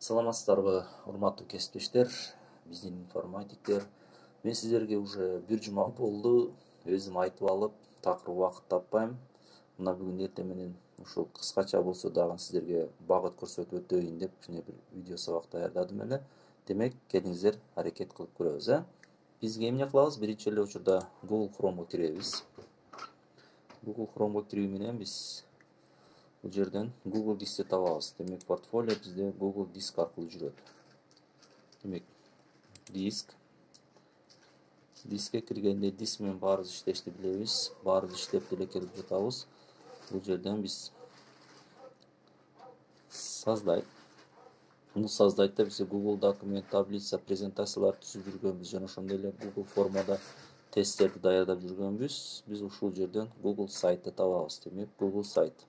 Саламатсыздарбы, урматтуу кесиптештер, биздин информатиктер. Мен сиздерге уже бир жума болду, өзүм айтып алып, такыр убакыт таппайм. Мына бүгүн эртең менен ушул кыскача болсо дагы сиздерге багыт көрсөтүп өтөйүн деп кичине бир видео сабак даярдадым эле. Демек, келиңиздер, аракет кылып көрөбүз, Бизге эмне кылабыз? Биринчи эле учурда Google Chrome'го киребиз. Google Chrome'го кирүү менен биз бұл жерден Google Disk'ти табабыз. Демек, портфолио бізде Google Disk аркылуу жүрөт. Демек, Disk'ке киргенде Disk менен баарыбыз иштешти билебиз. Баарыбыз иштеп деле келип жатабыз. Бұл жерден биз создайт. Бул создайтта бизге Google документ, таблица, презентациялар түзүп жүргөнбүз жана ошондой эле Google формада тесттерди даярдап жүргөнбүз. Биз ушул жерден Google сайтты табабыз. Демек, Google сайт.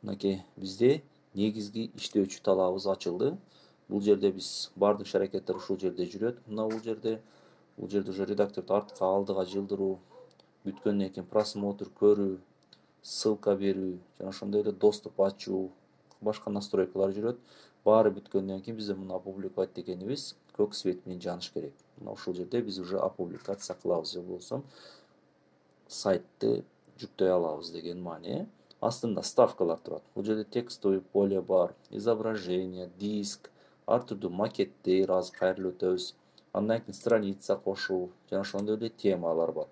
Мынакей, бизде негизги иштөөчү талабыбыз ачылды. Бул жерде биз бардык иш-аракеттер ушул жерде жүрөт. Мына бул жерде уже редакторду артка алдыга жылдыруу, бүткөндөн кийин просмотр көрүү, ссылка берүү, жана ошондой эле доступ ачуу, башка настройкалар жүрөт. Баары бүткөндөн кийин бизде муну опубликовать дегенибиз көк свет менен жаныш керек. Мына ушул жерде биз уже опубликация кылабыз, же болбосо сайтты жүктөй алабыз деген маани. Астында ставкалар турат. Бул жерде текстовый поле бар, изображение, диск, ар түрдүү макеттер, азыр кайрылып өтөбүз. Андан кийин страница кошуу, жана ошондой эле темалар бар.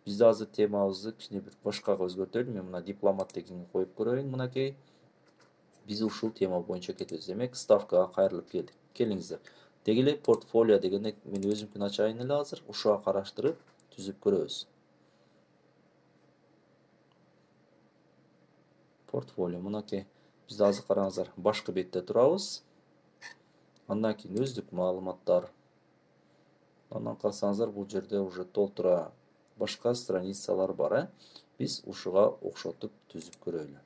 Бизде азыр темабызды кичине бир башкага өзгөртөлү. Мен мына дипломат дегенге коюп көрөйүн. Мынакей, биз ушул тема боюнча кетебиз. Демек, ставкага кайрылып келдик. Келиңиздер. Деги эле портфолио дегенде мен өзүмкүн ачайын эле азыр, ушуга караштырып түзүп көрөбүз. Портфолио, мынакей. Бизде азыр караңыздар, башкы бетте турабыз. Андан кийин өздүк маалыматтар. Андан карасаңыздар, бул жерде уже толтура башка страницалар бар, Биз ушуга окшотуп түзүп көрөлү.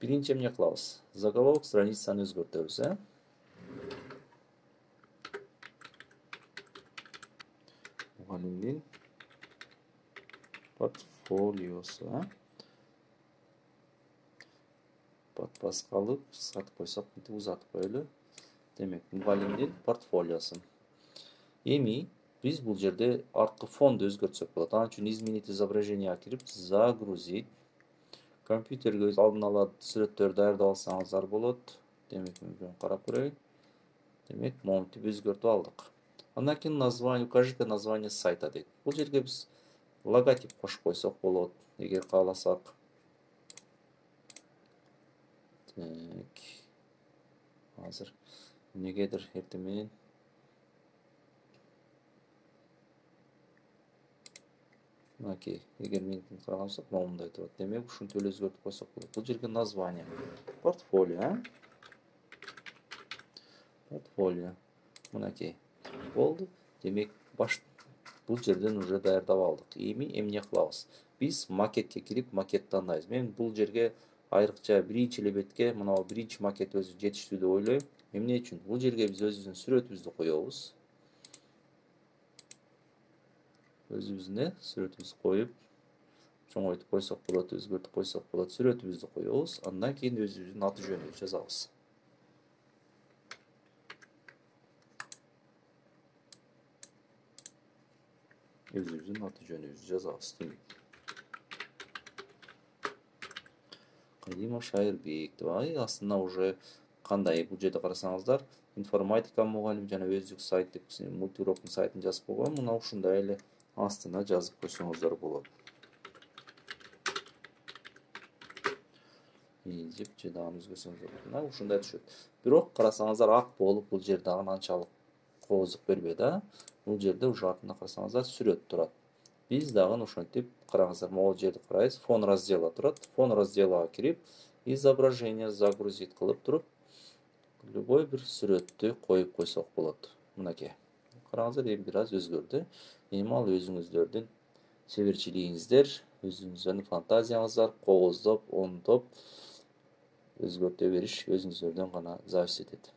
Биринчи эмне кылабыз? Заголовок страницаны өзгөртөбүз, Мугалимдин портфолиосу, Подпаска алып, сатып койсок, мынтип узатып коелу. Демек, мугалимдин портфолиосу. Эми биз бул жерде арткы фонду өзгөртсөк болот. Анын үчүн изменить изображение кирип, загрузить. Компьютерге алдын ала сүрөттөр даярдап алсаңыздар болот. Демек, мен карап көрөйүн. Демек, монтип өзгөртүп алдык. Андан кийин название, укажите название сайта дейт. Бул жерге биз логотип кошуп койсок болот, эгер кааласак. Азыр эмнегедир эртең менен мынакей, эгер мен караган болсок, мындай турат. Демек, ушинтип эле өзгөртүп койсок болот. Бул жерге название, портфолио, портфолио. Мынакей болду. Демек, бул жерден уже даярдап алдык. Эми эмне кылабыз? Биз макетке кирип, макет тандайбыз. Мен бул жерге айрыкча биринчи эле бетке мына биринчи макет өзү жетиштүү деп ойлойм. Эмне үчүн? Бул жерге биз өзүбүздүн сүрөтүбүздү коебуз. Өзүбүздүн сүрөтүбүздү коюп, чоңойтуп койсок болот, өзгөртүп койсок болот. Сүрөтүбүздү коебуз. Андан кийин өзүбүздүн аты жөнүбүздү жазабыз. Өзүбүздүн аты жөнүбүздү жазабыз. Кадимов Шайырбек деп, астына уже кандай бул жерде карасаңыздар, информатика мугалим жана өздүк сайт деп мультиуроктун сайтын жазып койгон. Мына ушундай эле астына жазып койсоңуздар болот. Изип же дагы өзгөрсөңүздөр болот. Мына ушундай түшөт. Бирок карасаңыздар ак болуп бул жерде анчалык коозук бербейт, Бул жерде уже артында карасаңыздар сүрөт турат. Биз дагы ошентип караңыздар, могул жерди карайбыз, фон раздела турат. Фон разделага кирип, изображение загрузить кылып туруп, любой бир сүрөттү коюп койсок болот. Мынакей. Караңыздар, эми бир аз өзгөрдү. Эми ал өзүңүздөрдүн себерчилигиңиздер, өзүңүздөрдүн фантазияңыздар, кооздоп, оңдоп өзгөртө бериш өзүңүздөрдөн гана зависит этет.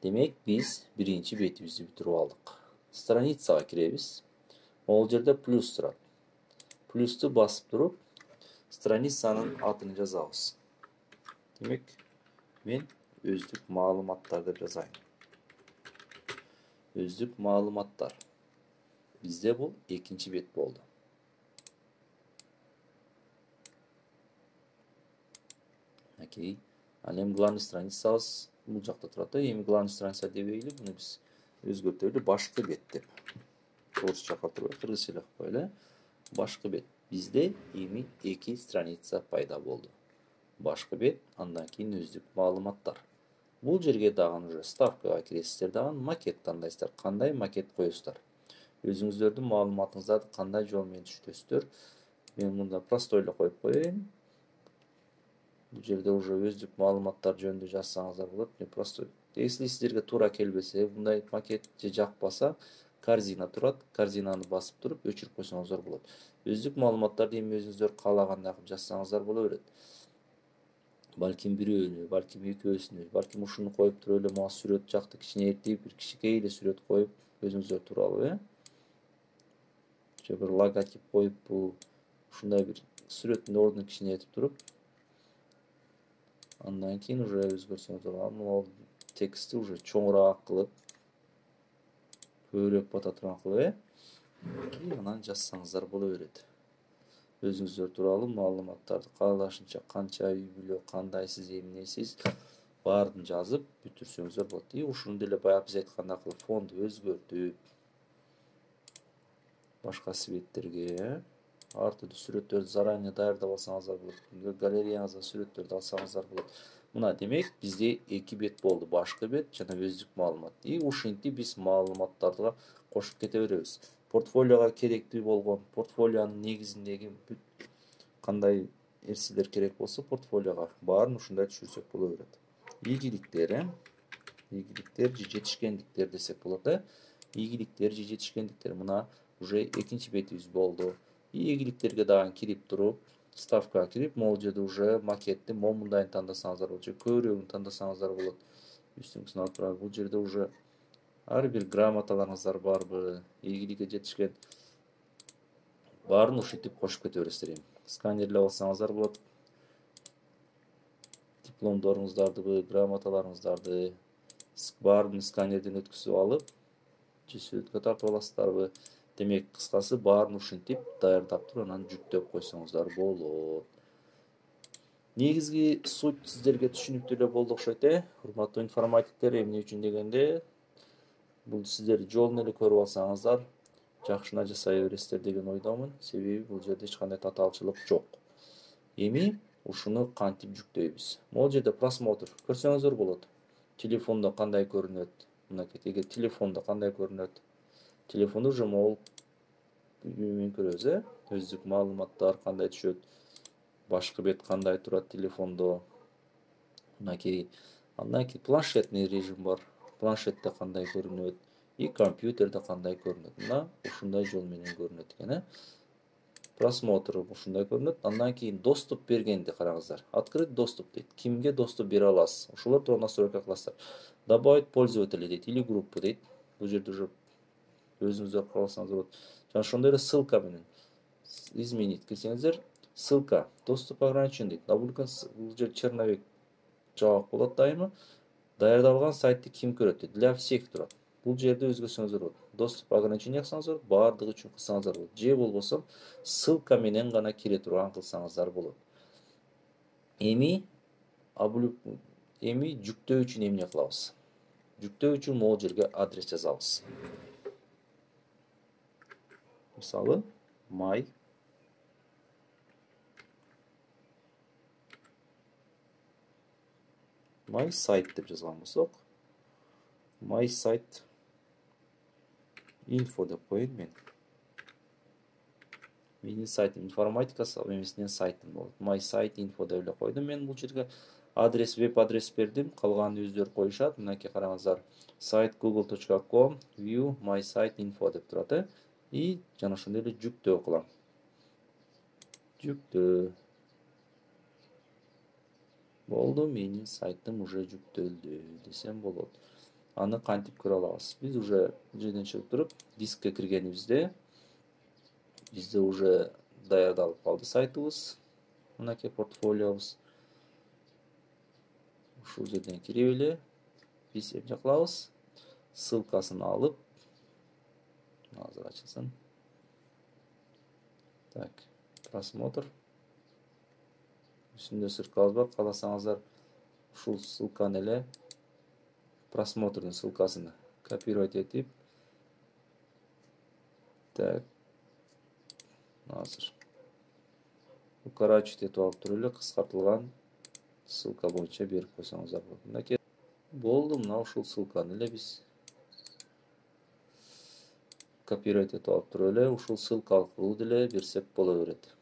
Демек, биз биринчи бетибизди бүтүрүп алдык. Страницага киребиз. Ол жерде плюс турат. Плюсту басып туруп, страницанын атын жазабыз. Демек, мен өздік маалыматтар деп жазайын. Өздік маалыматтар. Bizde бұл екінші бет болды. Окей. Ал эми главный страницабыз бул жакта турат. Эми главный страница дебейли, буну биз өзгөртөлү башкы бет деп. Орусча калтырбай, кыргызча эле кылып коелу. Башкы бет. Бизде эми 2 страница пайда болду. Башкы бет, андан кийин өздүк маалыматтар. Бул жерге дагы уже ставкага киресиздер дагы макет тандайсыздар. Кандай макет коесуздар? Өзүңүздөрдүн маалыматыңыздарды кандай жол менен түшүрөсүздөр? Мен мында простой эле коюп коеюн. Бул жерде уже өздүк маалыматтар жөнүндө жазсаңыздар болот. Мен просто если сиздерге туура келбесе, мындай макет же жакпаса, корзина турат. Корзинаны басып туруп өчүрүп койсоңуздар болот. Өздүк маалыматтарды эми өзүңүздөр каалагандай кылып жазсаңыздар боло берет. Балким бирөөнү, балким экөөсүнү, балким ушуну коюп туруп эле мага сүрөт жакты кичинейтип, бир кичинекей эле сүрөт коюп өзүңүздөр тууралуу, же бир логотип коюп, бул ушундай бир сүрөттүн ордун кичинейтип туруп, андан кийин уже өзгөрсөңүздөр болот. Могу текстти уже чоңураак кылып, көбүрөөк бата турган кылып, анан жазсаңыздар боло берет. Өзүңүздөр тууралуу маалыматтарды каалашынча канча үй бүлө, кандайсыз, эмнесиз баарын жазып бүтүрсөңүздөр болот. Ушуну деле баягы биз айткандай кылып фонду өзгөртүп, башка светтерге, ар түрдүү сүрөттөрдү заранее даярдап алсаңыздар болот. Галереяңызга сүрөттөрдү алсаңыздар болот. Мына демек бизде 2 бет болду. Башкы бет жана өздүк маалымат. Ушинтип биз маалыматтарды кошуп кете беребиз. Портфолиога керектүү болгон, портфолионун негизиндеги кандай нерселер керек болсо, портфолиога баарын ушундай түшүрсөк боло берет. Ийгиликтер, ийгиликтер же жетишкендиктер десек болот, ийгиликтер же жетишкендиктер. Мына уже экинчи бетибиз болду. Ийгиликтерге дагы кирип туруп, ставкага кирип, могул жерде уже макетти момундайын тандасаңыздар болот, же көбүрөөкүн тандасаңыздар болот. Үстүңкүсүн алып турат. Бул жерде уже ар бир грамоталарыңыздар барбы, ийгиликке жетишкен баарын ушинтип кошуп кете бересиздер. Сканерлеп алсаңыздар болот. Дипломдоруңуздарды, грамоталарыңыздарды баарын сканерден өткүзүп алып, же сүрөткө тартып аласыздарбы? Демек, кыскасы баарын ушинтип даярдап туруп, анан жүктөп койсоңуздар болот. Негизги суть сиздерге түшүнүктүү эле болду окшойт, урматтуу информатиктер. Эмне үчүн дегенде, бул сиздер жолун эле көрүп алсаңыздар, жакшына жасай бересиздер деген ойдомун. Себеби бул жерде эч кандай татаалчылык жок. Эми ушуну кантип жүктөйбүз? Могул жерде просмотр көрсөңүздөр болот. Телефондо кандай көрүнөт? Мынакей, эгер телефондо кандай көрүнөт? Телефонду уже могул мен көрөбүз, өздүк маалыматтар кандай түшөт, башкы бет кандай турат телефондо. Мынакей, андан кийин планшетный режим бар. Планшетте кандай көрүнөт, и компьютерде кандай көрүнөт. Мына ушундай жол менен көрүнөт экен, Просмотр ушундай көрүнөт. Андан кийин доступ бергенди караңыздар. Открыть доступ дейт. Кимге доступ бере аласыз? Ошолор тууралуу настройка кыласыздар. Добавить пользователя дейт, или группу дейт. Бул жерде уже өзүңүздөр кылсаңыздар болот. Жана ошондой эле ссылка менен изменить кирсеңиздер, ссылка, доступ ограничен дейт. Бул жер черновик жабык болот дайыма. Даярдалган сайтты ким көрөт дейт. Для всех турат. Бул жерде өзгөрсөңүздөр болот. Доступ ограничение кылсаңыздар, баардыгы үчүн кылсаңыздар болот. Же болбосо ссылка менен гана кире турган кылсаңыздар болот. Эми жүктөө үчүн эмне кылабыз? Жүктөө үчүн могул жерге адрес жазабыз. Мисалы, my site деп жазган болсок, my site info деп коеюн мен. Менин сайтым информатика эмесинен сайтым болот. My site info деп эле койдум мен бул жерге. Адрес, веб-адрес бердим. Калганын өздөрү коюшат. Мынакей караңыздар. Сайт google.com view my site info деп турат. И жана ошондой эле жүктөө кылам. Жүктөө. Болду, менин сайтым уже жүктөлдү десем болот. Аны кантип көрө алабыз? Биз уже бул жерден чыгып туруп, дискке киргенибизде, бизде уже даярдалып калды сайтыбыз. мынакей портфолиобуз. Ушул жерден кирип эле биз эмне кылабыз? Ссылкасын алып, азыр ачылсын. Так, просмотр. Үстүндө ссылкабыз бар. Кааласаңыздар ушул ссылканы эле просмотрдун ссылкасын копировать этип, так, азыр укорачивать этип алып туруп эле кыскартылган ссылка боюнча берип койсоңуздар болот. Мынакей болду. Мына ушул ссылканы эле биз копировать этип алып туруп эле ушул ссылка аркылуу деле берсек боло берет.